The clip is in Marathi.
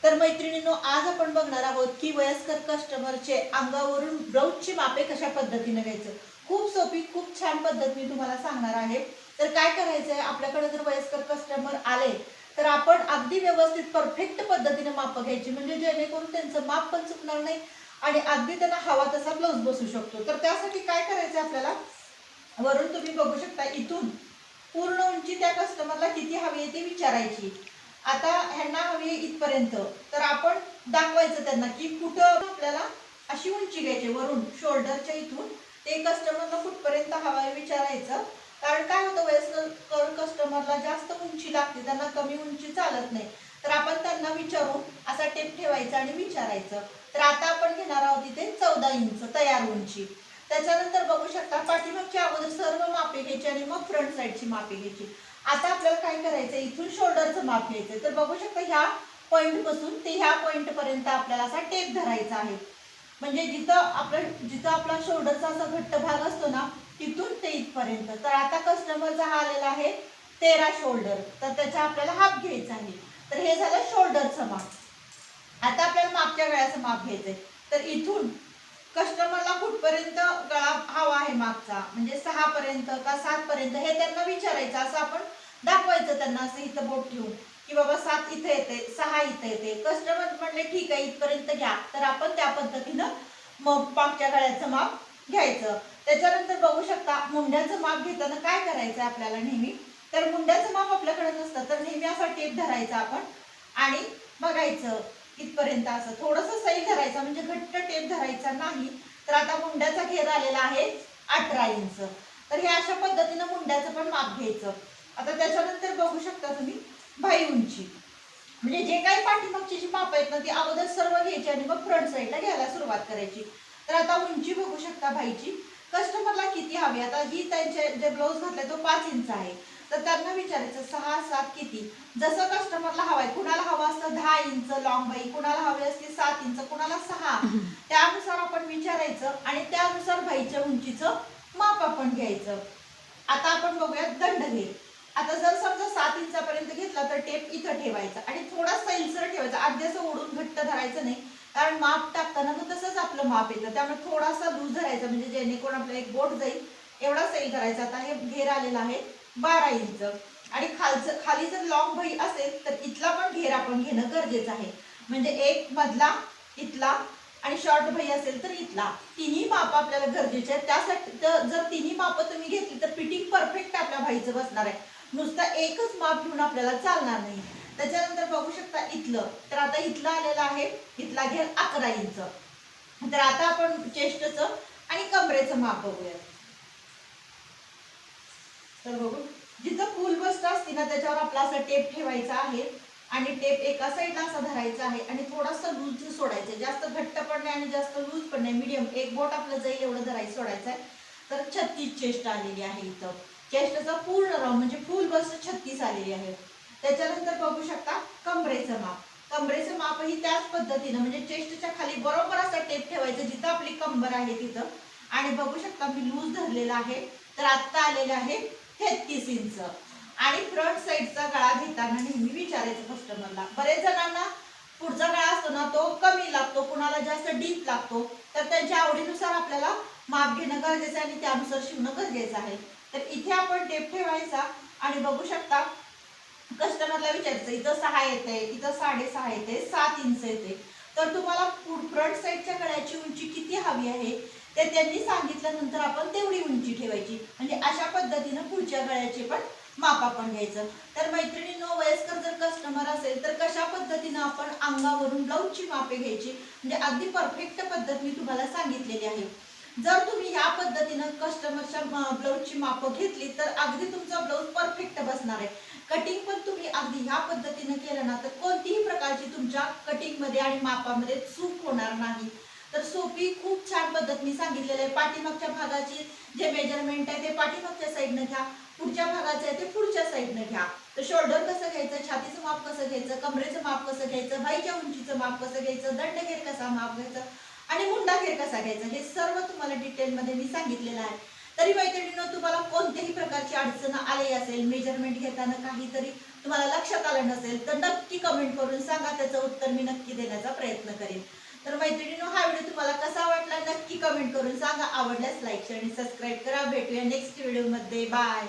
तर मैत्रिणींनो, आज आपण बघणार आहोत की वयस्कर कस्टमरचे अंगावरून ब्लाऊजची मापे कशा पद्धतीने घ्यायचं। खूप सोपी खूप छान पद्धत मी तुम्हाला सांगणार आहे। तर काय करायचं आहे, आपल्याकडे जर वयस्कर कस्टमर आले तर आपण अगदी व्यवस्थित परफेक्ट पद्धतीने माप घ्यायची, म्हणजे जेणेकरून त्यांचं माप पण चुकणार नाही आणि अगदी त्यांना हवा तसा ब्लाऊज बसू शकतो। तर त्यासाठी काय करायचं आपल्याला, वरून तुम्ही बघू शकता इथून पूर्ण उंची त्या कस्टमरला किती हवी आहे ती विचारायची। आता ह्यांना हवी आहे इथपर्यंत, तर आपण दाखवायचं त्यांना की कुठं आपल्याला अशी उंची घ्यायची वरून शोल्डरच्या इथून ते कस्टमरला कुठपर्यंत हवा आहे विचारायचं। कारण काय होतं, वयस्कर कस्टमरला जास्त उंची लागते, त्यांना कमी उंची चालत नाही। तर आपण त्यांना विचारून असा टेप ठेवायचा आणि विचारायचं। तर आता आपण घेणार आहोत इथे 14 इंच तयार उंची। त्याच्यानंतर बघू शकता पाठीमागची अगोदर सर्व मापे घ्यायची आणि मग फ्रंट साईडची मापे घ्यायची। आता आपल्याला काय करायचं, इथून शोल्डरचं माप घ्यायचं। तर बघू शकता ह्या पॉइंट पासून ते ह्या पॉइंट पर्यंत आपल्याला असा टेप धरायचा आहे, म्हणजे जिथं आपला शोल्डरचा असा घट्ट भाग असतो ना, तिथून ते इथपर्यंत। तर आता कस्टमरचा हा आलेला आहे 13 शोल्डर, तर त्याचा आपल्याला हाफ घ्यायचा आहे। तर हे झालं शोल्डरचं माप। आता आपल्याला मागच्या गळ्याचं माप घ्यायचंय। तर इथून कस्टमरला कुठपर्यंत गळा हवा आहे मागचा, म्हणजे 6 पर्यंत का 7 पर्यंत हे त्यांना विचारायचं। असं आपण दाखवायचं त्यांना, असं इथं बोट ठेवून की बाबा 7 इथे येते, 6 इथे येते। कस्टमर म्हणले ठीक आहे इथपर्यंत घ्या, तर आपण त्या पद्धतीनं मग मागच्या गळ्याचं माप घ्यायचं। त्याच्यानंतर बघू शकता मुंड्याचं माप घेताना काय करायचं आपल्याला नेहमी, तर मुंड्याचं माप आपल्याकडे नसतं तर नेहमी असा टेप धरायचा आपण आणि बघायचं इथपर्यंत, असं थोडंसं सैल धरायचं, म्हणजे घट्ट टेप धरायचा नाही। तर आता मुंड्याचा घेर आलेला आहे 18 इंच। तर हे अशा पद्धतीनं मुंड्याचं पण माप घ्यायचं। आता त्याच्यानंतर बघू शकता तुम्ही भाई उंची, म्हणजे जे काही पाठीमागची जी माप आहेत ना ती अगोदर सर्व घ्यायची आणि मग फ्रंट साईडला घ्यायला सुरुवात करायची। तर आता उंची बघू शकता भाईची कस्टमरला किती हवी। आता ही त्यांचे जे ब्लाऊज घातलाय तो 5 इंच आहे, तर त्यांना विचारायचं 6 7 किती, जसं कस्टमरला हवाय। कुणाला हवं असतं 10 इंच लॉंग बाई, कुणाला हवी असते 7 इंच, कुणाला 6, त्यानुसार आपण विचारायचं आणि त्यानुसार बाईच्या उंचीचं माप आपण घ्यायचं। आता आपण बघूया दंडघेर। आता जर समजा 7 इंचापर्यंत घेतला तर टेप इथं ठेवायचा आणि थोडा सैलसर ठेवायचा, अगदी असं ओढून घट्ट धरायचं नाही, कारण माप टाकताना मग तसंच आपलं माप येतं। त्यामुळे थोडासा लूज धरायचा, म्हणजे जेणेकरून आपलं एक बोट जाईल एवढा सैल धरायचा। आता हे घेर आलेला आहे 12 इंच आणि खाली जर लॉंग भाई असेल तर इथला पण घेर आपण घेणं गरजेचं आहे, म्हणजे एक मधला इथला आणि शॉर्ट भाई असेल तर इथला, तिन्ही माप आपल्याला गरजेचे आहेत। त्यासाठी जर तिन्ही माप तुम्ही घेतली तर फिटिंग परफेक्ट आपल्या भाईचं बसणार आहे, नुसतं एकच माप घेऊन आपल्याला चालणार नाही। त्याच्यानंतर बघू शकता इथलं, तर आता इथलं आलेलं आहे इथला घेर 11 इंच। तर आता आपण चेस्टचं आणि कमरेचं माप बघूया। तर बघू, जिथं फुल बस्ट असते ना त्याच्यावर आपला असा टेप ठेवायचा आहे आणि टेप एका साईडला असा धरायचा आहे आणि थोडासा लूज सोडायचं, जास्त घट्ट पण नाही आणि जास्त लूज पण नाही, मीडियम एक बोट आपलं जाईल एवढं धरायचं सोडायचं आहे। तर 36 चेस्ट आलेली आहे इथं, चेस्टचा पूर्ण राऊंड म्हणजे फुल बस्ट 36 आलेली आहे। त्याच्यानंतर बघू शकता कमरेचं माप, कमरेचं मापही त्याच पद्धतीनं, म्हणजे चेस्टच्या खाली बरोबर असा टेप ठेवायचा जिथं आपली कंबर आहे तिथं, आणि बघू शकता मी लूज धरलेला आहे। तर आत्ता आलेले आहे 33 इंच। आणि फ्रंट साईडचा गळा घेताना नेहमी विचारायचं कस्टमरला, बरेच जणांना पुढचा गळा असतो ना तो कमी लागतो, कुणाला जास्त डीप लागतो, तर त्यांच्या आवडीनुसार आपल्याला माप घेणं गरजेचं आहे आणि त्यानुसार शिवणं गरजेचं आहे। तर इथे आपण टेप ठेवायचा आणि बघू शकता कस्टमरला विचारायचं इथं 6 येते, इथं 6.5 येते, 7 इंच येते। तर तुम्हाला फ्रंट साईडच्या गळ्याची उंची किती हवी आहे ते त्यांनी सांगितल्यानंतर आपण तेवढी उंची ठेवायची, म्हणजे अशा पद्धतीनं पुढच्या गळ्याचे पण माप आपण घ्यायचं। तर मैत्रिणींनो, वयस्कर जर कस्टमर असेल तर कशा पद्धतीनं आपण अंगावरून ब्लाऊजची मापे घ्यायची, म्हणजे अगदी परफेक्ट पद्धत मी तुम्हाला सांगितलेली आहे। जर तुम्ही या पद्धतीनं कस्टमरच्या ब्लाऊजची माप घेतली तर अगदी तुमचा ब्लाऊज परफेक्ट बसणार आहे। कटिंग पण तुम्ही अगदी ह्या पद्धतीनं केलं ना तर कोणतीही प्रकारची तुमच्या कटिंगमध्ये आणि मापामध्ये चूक होणार नाही। तर सोपी खूप छान पद्धत मी सांगितलेली आहे। पाठीमागच्या भागाची जे मेजरमेंट आहे ते पाठीमागच्या साईडनं घ्या, पुढच्या भागाचं आहे ते पुढच्या साईडनं घ्या। तर शोल्डर कसं घ्यायचं, छातीचं माप कसं घ्यायचं, कमरेचं माप कसं घ्यायचं, भाईच्या उंचीचं माप कसं घ्यायचं, दंडघेर कसा माप घ्यायचं आणि मुंडा घेर कसा घ्यायचा, हे सर्व तुम्हाला डिटेलमध्ये मी सांगितलेलं आहे। तरी मैत्रिणींनो, तुम्हाला कोणत्याही प्रकारची अडचण आली असेल मेजरमेंट घेताना काहीतरी, तुम्हाला लक्षात आलं नसेल तर नक्की कमेंट करून सांगा, त्याचं उत्तर मी नक्की देण्याचा प्रयत्न करेन. तर मैत्रिणींनो, हा व्हिडिओ तुम्हाला कसा वाटला नक्की कमेंट करून सांगा. आवडल्यास लाईक आणि सबस्क्राईब करा. भेटूया नेक्स्ट व्हिडिओमध्ये. बाय.